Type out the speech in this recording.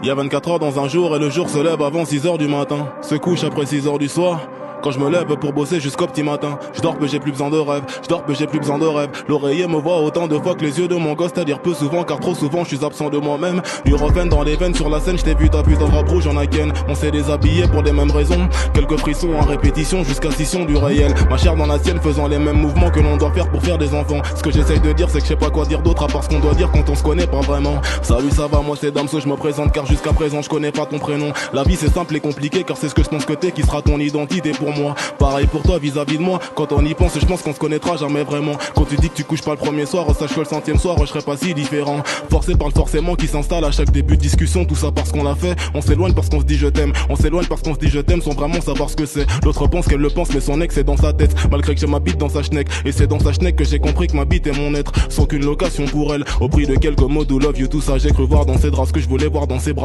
Il y a 24 heures dans un jour et le jour se lève avant 6 heures du matin. Se couche après 6 heures du soir. Quand je me lève pour bosser jusqu'au petit matin. Je dors que j'ai plus besoin de rêve. Je dors que j'ai plus besoin de rêve. L'oreiller me voit autant de fois que les yeux de mon gosse, c'est-à-dire peu souvent car trop souvent je suis absent de moi-même. Urofène dans les veines sur la scène, je t'ai vu, t'as plus d'un drap rouge en Aken. On s'est déshabillé pour les mêmes raisons. Quelques frissons en répétition jusqu'à scission du réel. Ma chair dans la sienne faisant les mêmes mouvements que l'on doit faire pour faire des enfants. Ce que j'essaye de dire c'est que je sais pas quoi dire d'autre à part ce qu'on doit dire quand on se connaît pas vraiment. Salut ça va, moi c'est Damso, je me présente car jusqu'à présent je connais pas ton prénom. La vie c'est simple et compliqué car c'est ce que je pense que t'es qui sera ton identité pour moi. Pareil pour toi vis-à-vis de moi. Quand on y pense je pense qu'on se connaîtra jamais vraiment. Quand tu dis que tu couches pas le premier soir, sache que le 100e soir je serai pas si différent. Forcé par le forcément qui s'installe à chaque début de discussion. Tout ça parce qu'on l'a fait. On s'éloigne parce qu'on se dit je t'aime. On s'éloigne parce qu'on se dit je t'aime sans vraiment savoir ce que c'est. L'autre pense qu'elle le pense mais son ex est dans sa tête. Malgré que j'ai ma bite dans sa schneck. Et c'est dans sa schneck que j'ai compris que ma bite est mon être. Sans qu'une location pour elle. Au prix de quelques mots do love you tout ça j'ai cru voir dans ses draps ce que je voulais voir dans ses bras.